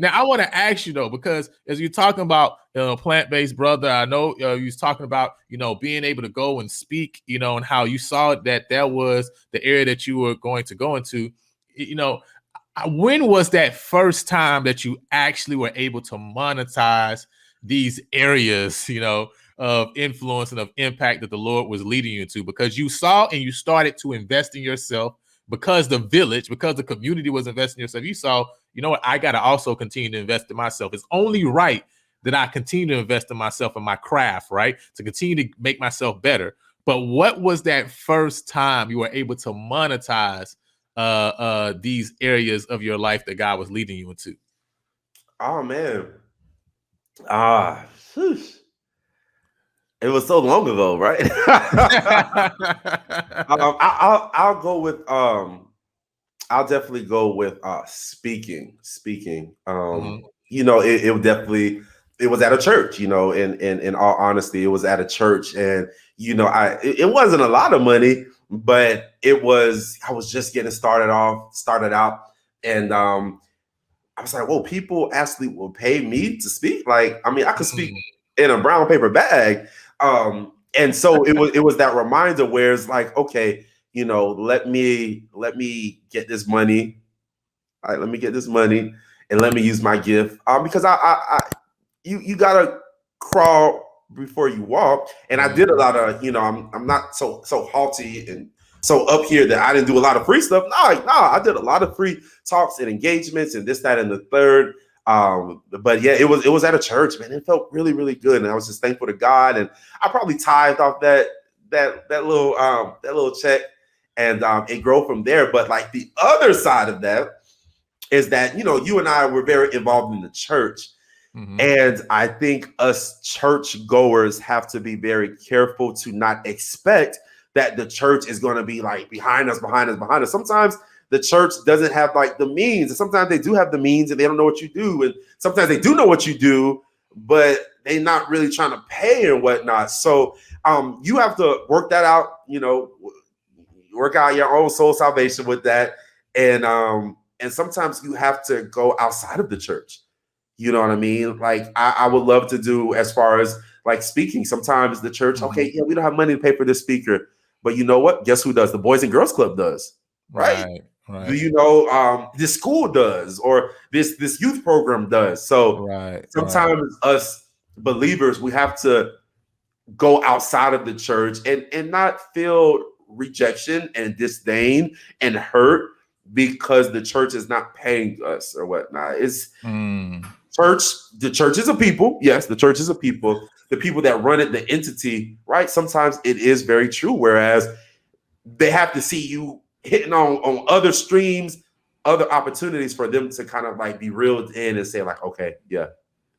Now, I want to ask you though, because as you're talking about plant-based brother, I know you was talking about being able to go and speak, and how you saw that was the area that you were going to go into. When was that first time that you actually were able to monetize these areas, of influence and of impact that the Lord was leading you to? Because you saw and you started to invest in yourself, because the community was investing in yourself. You saw, what, I got to also continue to invest in myself. It's only right that I continue to invest in myself and my craft, right? To continue to make myself better. But what was that first time you were able to monetize these areas of your life that God was leading you into? Oh man. Whew. It was so long ago, right? I'll go with I'll definitely go with speaking. Mhm. It definitely, it was at a church, and in all honesty, it was at a church. And it wasn't a lot of money, but I was just getting started out. And I was like, whoa, people actually will pay me to speak. Like, I mean, I could speak in a brown paper bag. And so it was that reminder where it's like, okay, let me get this money. All right, let me get this money and let me use my gift. Because you gotta crawl before you walk. And I did a lot of, I'm not so haughty and so up here that I didn't do a lot of free stuff. No, I did a lot of free talks and engagements and this, that, and the third. But yeah, it was at a church, man. It felt really, really good. And I was just thankful to God. And I probably tithed off that little check and it grow from there. But like the other side of that is that, you and I were very involved in the church. Mhm. And I think us church goers have to be very careful to not expect that the church is going to be like behind us. Sometimes the church doesn't have like the means, and sometimes they do have the means and they don't know what you do. And sometimes they do know what you do, but they're not really trying to pay and whatnot. So you have to work that out, work out your own soul salvation with that. And sometimes you have to go outside of the church. You know what I mean? Like I would love to do as far as like speaking. Sometimes the church, okay, yeah, we don't have money to pay for this speaker, but you know what? Guess who does? The Boys and Girls Club does, right? Right. Do Right. you know this school does, or this youth program does? So Right. Right. sometimes us believers, we have to go outside of the church and not feel rejection and disdain and hurt because the church is not paying us or whatnot. It's Mm. church. The church is a people. Yes, the church is a people. The people that run it, the entity, right? Sometimes it is very true. Whereas they have to see you hitting on other streams, other opportunities for them to kind of like be reeled in and say like, okay, yeah,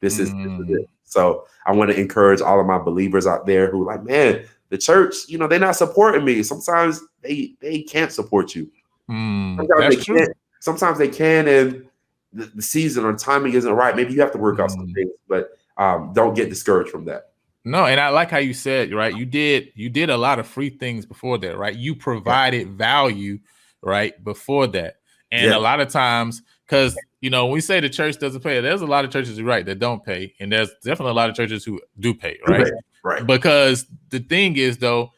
this is Mm. it. So I want to encourage all of my believers out there who are like, man, the church, they're not supporting me. Sometimes they can't support you. Sometimes That's they true. can't. Sometimes they can, and the season or timing isn't right. Maybe you have to work out some Mm. things, but don't get discouraged from that. No, and I like how you said, right? You did a lot of free things before that, right? You Yeah, provided value, right, before that. And a yeah, lot of times, because when we say the church doesn't pay, there's a lot of churches, right, that don't pay, and there's definitely a lot of churches who do pay, right? okay, right. Because the thing is, though,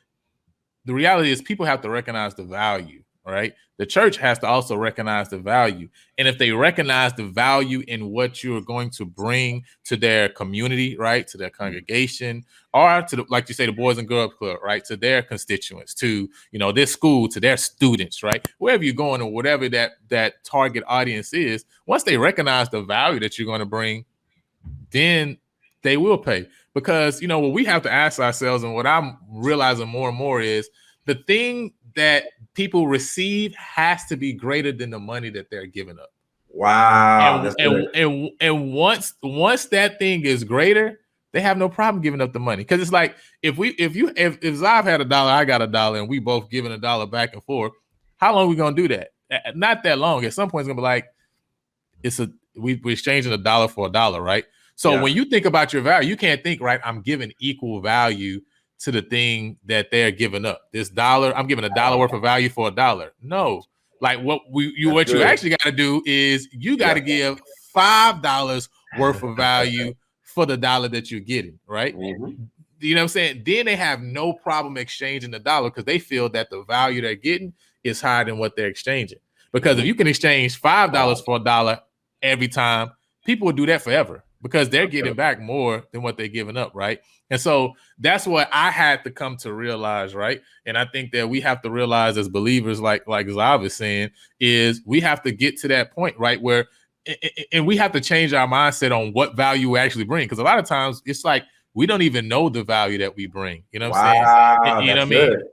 the reality is people have to recognize the value, right? The church has to also recognize the value. And if they recognize the value in what you're going to bring to their community, right, to their congregation, or to like you say, the Boys and Girls Club, right, to their constituents, to their school, to their students, right, wherever you're going, or whatever that target audience is, once they recognize the value that you're going to bring, then they will pay. Because what we have to ask ourselves, and what I'm realizing more and more, is the thing that people receive has to be greater than the money that they're giving up. Wow, And that's and good. and once that thing is greater, they have no problem giving up the money. Because it's like, if Zav had $1, I got $1, and we both giving $1 back and forth, how long are we gonna do that? Not that long. At some point, it's gonna be like, we're exchanging $1 for $1, right? So Yeah, when you think about your value, you can't think, right, I'm giving equal value to the thing that they're giving up. This dollar, I'm giving $1 worth of value for $1. No, like what you that's what you good. actually got to do is you got Yeah, to give $5 worth of value for the dollar that you're getting, right? Mm-hmm. You know what I'm saying? Then they have no problem exchanging the dollar because they feel that the value they're getting is higher than what they're exchanging. Because if you can exchange $5 for a dollar every time, people will do that forever because they're getting back more than what they're giving up, right? And so that's what I had to come to realize, right? And I think that we have to realize as believers, like Zav is saying, is we have to get to that point, right? Where and we have to change our mindset on what value we actually bring. Because a lot of times it's like we don't even know the value that we bring. You know what I'm saying? You know what I mean?